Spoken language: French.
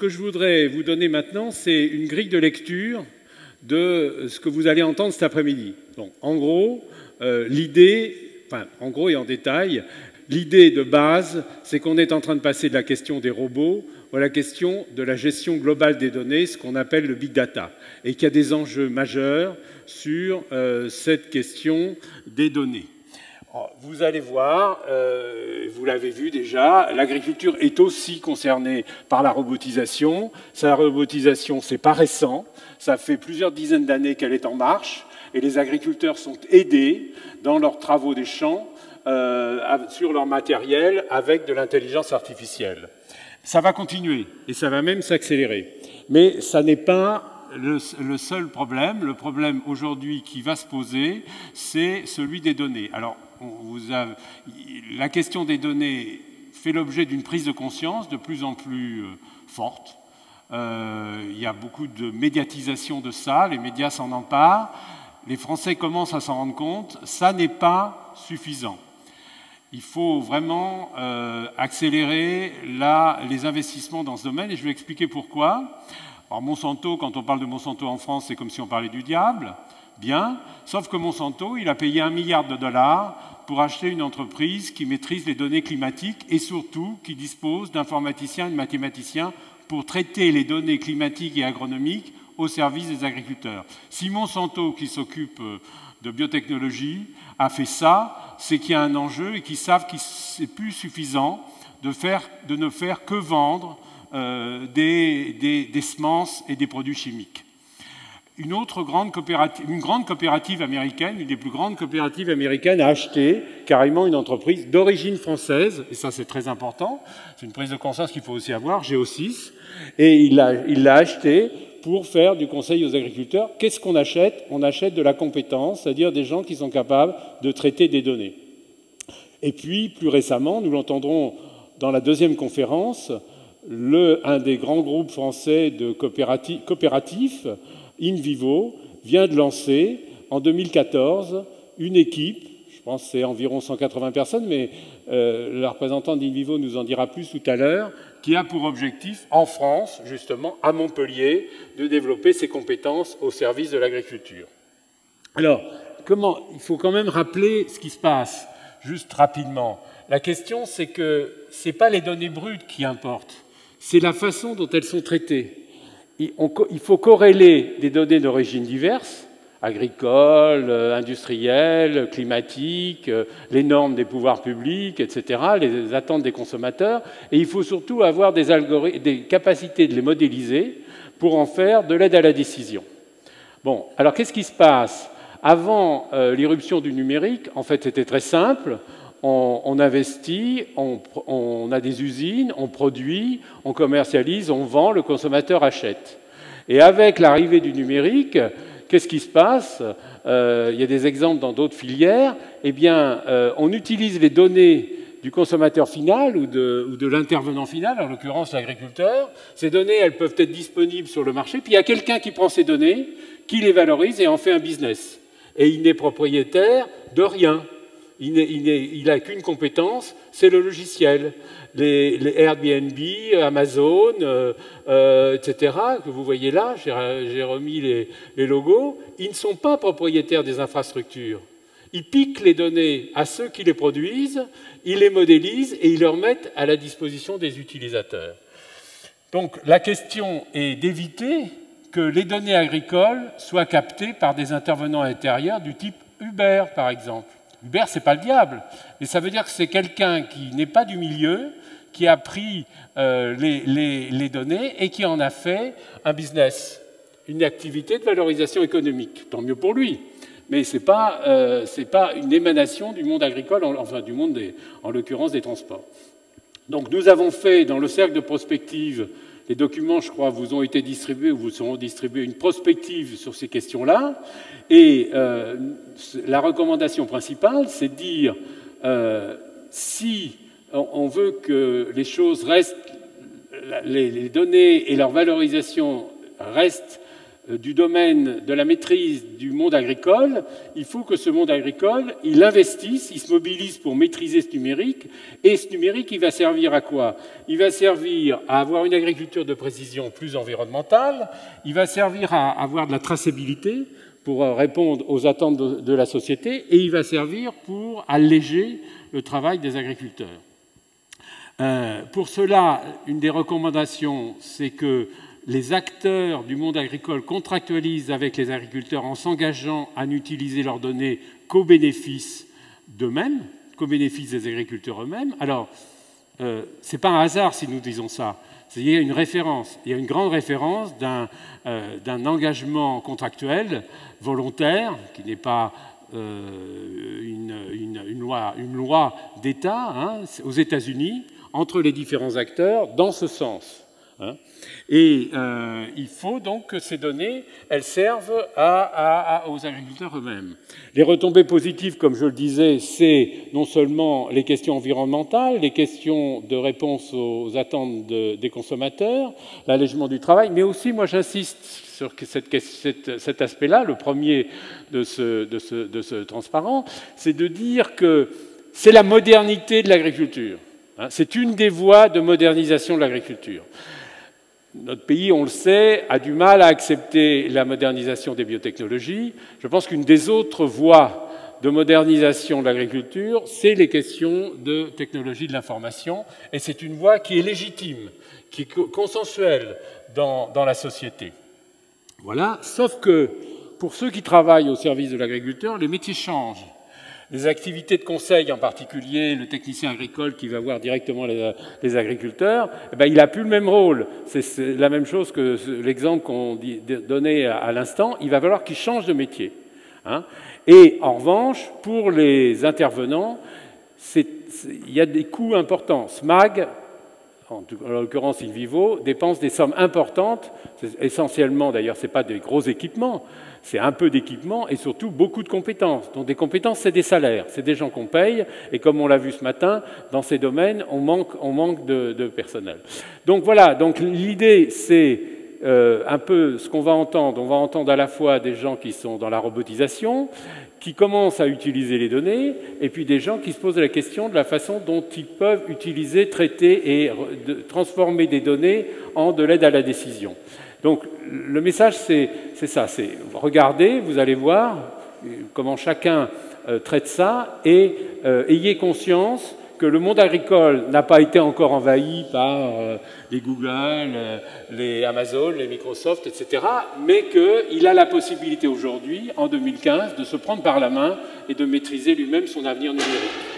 que je voudrais vous donner maintenant, c'est une grille de lecture de ce que vous allez entendre cet après-midi. Donc, en gros, en gros et en détail, l'idée de base, c'est qu'on est en train de passer de la question des robots à la question de la gestion globale des données, ce qu'on appelle le big data, et qu'il y a des enjeux majeurs sur cette question des données. Vous allez voir, vous l'avez vu déjà, l'agriculture est aussi concernée par la robotisation. La robotisation, c'est pas récent, ça fait plusieurs dizaines d'années qu'elle est en marche, et les agriculteurs sont aidés dans leurs travaux des champs sur leur matériel avec de l'intelligence artificielle. Ça va continuer, et ça va même s'accélérer. Mais ça n'est pas le seul problème. Le problème aujourd'hui qui va se poser, c'est celui des données. Alors, la question des données fait l'objet d'une prise de conscience de plus en plus forte. Il y a beaucoup de médiatisation de ça, les médias s'en emparent, les Français commencent à s'en rendre compte, ça n'est pas suffisant. Il faut vraiment accélérer les investissements dans ce domaine, et je vais expliquer pourquoi. Alors Monsanto, quand on parle de Monsanto en France, c'est comme si on parlait du diable. Bien, sauf que Monsanto, il a payé 1 milliard de dollars pour acheter une entreprise qui maîtrise les données climatiques et surtout qui dispose d'informaticiens et de mathématiciens pour traiter les données climatiques et agronomiques au service des agriculteurs. Si Monsanto, qui s'occupe de biotechnologie, a fait ça, c'est qu'il y a un enjeu et qu'ils savent que c'est plus suffisant de ne faire que vendre des semences et des produits chimiques. Une grande coopérative américaine, une des plus grandes coopératives américaines, a acheté carrément une entreprise d'origine française, et ça c'est très important, c'est une prise de conscience qu'il faut aussi avoir, Geosys, et il l'a acheté pour faire du conseil aux agriculteurs. Qu'est-ce qu'on achète? On achète de la compétence, c'est-à-dire des gens qui sont capables de traiter des données. Et puis, plus récemment, nous l'entendrons dans la deuxième conférence, un des grands groupes français de coopératifs, InVivo, vient de lancer en 2014 une équipe, je pense que c'est environ 180 personnes, mais le représentant d'InVivo nous en dira plus tout à l'heure, qui a pour objectif, en France, justement, à Montpellier, de développer ses compétences au service de l'agriculture. Alors, il faut quand même rappeler ce qui se passe, juste rapidement. La question, c'est que ce n'est pas les données brutes qui importent, c'est la façon dont elles sont traitées. Il faut corréler des données d'origine diverses, agricoles, industrielles, climatiques, les normes des pouvoirs publics, etc., les attentes des consommateurs, et il faut surtout avoir des capacités de les modéliser pour en faire de l'aide à la décision. Bon, alors qu'est-ce qui se passe? Avant l'irruption du numérique, en fait, c'était très simple. On investit, on a des usines, on produit, on commercialise, on vend, le consommateur achète. Et avec l'arrivée du numérique, qu'est-ce qui se passe? Il y a des exemples dans d'autres filières. Eh bien, on utilise les données du consommateur final ou de l'intervenant final, en l'occurrence l'agriculteur. Ces données, elles peuvent être disponibles sur le marché. Puis il y a quelqu'un qui prend ces données, qui les valorise et en fait un business. Et il n'est propriétaire de rien. Il n'a qu'une compétence, c'est le logiciel. Les Airbnb, Amazon, etc., que vous voyez là, j'ai remis les logos, ils ne sont pas propriétaires des infrastructures. Ils piquent les données à ceux qui les produisent, ils les modélisent et ils les remettent à la disposition des utilisateurs. Donc la question est d'éviter que les données agricoles soient captées par des intervenants intérieurs du type Uber, par exemple. Uber, ce n'est pas le diable, mais ça veut dire que c'est quelqu'un qui n'est pas du milieu, qui a pris les données et qui en a fait un business, une activité de valorisation économique. Tant mieux pour lui, mais ce n'est pas une émanation du monde agricole, enfin du monde, en l'occurrence, des transports. Donc nous avons fait, dans le cercle de prospective, les documents, je crois, vous ont été distribués ou vous seront distribués, une prospective sur ces questions-là. Et la recommandation principale, c'est de dire si on veut que les choses restent, les données et leur valorisation restent du domaine de la maîtrise du monde agricole, il faut que ce monde agricole, il investisse, il se mobilise pour maîtriser ce numérique. Et ce numérique, il va servir à quoi? Il va servir à avoir une agriculture de précision plus environnementale, il va servir à avoir de la traçabilité pour répondre aux attentes de la société, et il va servir pour alléger le travail des agriculteurs. Pour cela, une des recommandations, c'est que les acteurs du monde agricole contractualisent avec les agriculteurs en s'engageant à n'utiliser leurs données qu'au bénéfice d'eux-mêmes, qu'au bénéfice des agriculteurs eux-mêmes. Alors, ce n'est pas un hasard si nous disons ça. Il y a une référence, il y a une grande référence d'un engagement contractuel volontaire, qui n'est pas une loi d'État, hein, aux États-Unis, entre les différents acteurs, dans ce sens. Hein. Et il faut donc que ces données, elles servent aux agriculteurs eux-mêmes. Les retombées positives, comme je le disais, c'est non seulement les questions environnementales, les questions de réponse aux attentes des consommateurs, l'allègement du travail, mais aussi, moi j'insiste sur cet aspect-là, le premier de ce transparent, c'est de dire que c'est la modernité de l'agriculture. Hein, c'est une des voies de modernisation de l'agriculture. Notre pays, on le sait, a du mal à accepter la modernisation des biotechnologies. Je pense qu'une des autres voies de modernisation de l'agriculture, c'est les questions de technologie de l'information. Et c'est une voie qui est légitime, qui est consensuelle dans la société. Voilà. Sauf que pour ceux qui travaillent au service de l'agriculteur, les métiers changent. Les activités de conseil, en particulier le technicien agricole qui va voir directement les agriculteurs, eh ben, il n'a plus le même rôle. C'est la même chose que l'exemple qu'on donnait à l'instant. Il va falloir qu'il change de métier. Hein. Et en revanche, pour les intervenants, il y a des coûts importants. SMAG, en l'occurrence InVivo, dépense des sommes importantes. Essentiellement, d'ailleurs, ce n'est pas des gros équipements. C'est un peu d'équipement et surtout beaucoup de compétences. Donc des compétences, c'est des salaires, c'est des gens qu'on paye. Et comme on l'a vu ce matin, dans ces domaines, on manque de personnel. Donc voilà, donc l'idée, c'est un peu ce qu'on va entendre. On va entendre à la fois des gens qui sont dans la robotisation, qui commencent à utiliser les données, et puis des gens qui se posent la question de la façon dont ils peuvent utiliser, traiter et transformer des données en de l'aide à la décision. Donc le message, c'est ça, c'est regardez, vous allez voir comment chacun traite ça, et ayez conscience que le monde agricole n'a pas été encore envahi par les Google, les Amazon, les Microsoft, etc., mais qu'il a la possibilité aujourd'hui, en 2015, de se prendre par la main et de maîtriser lui-même son avenir numérique.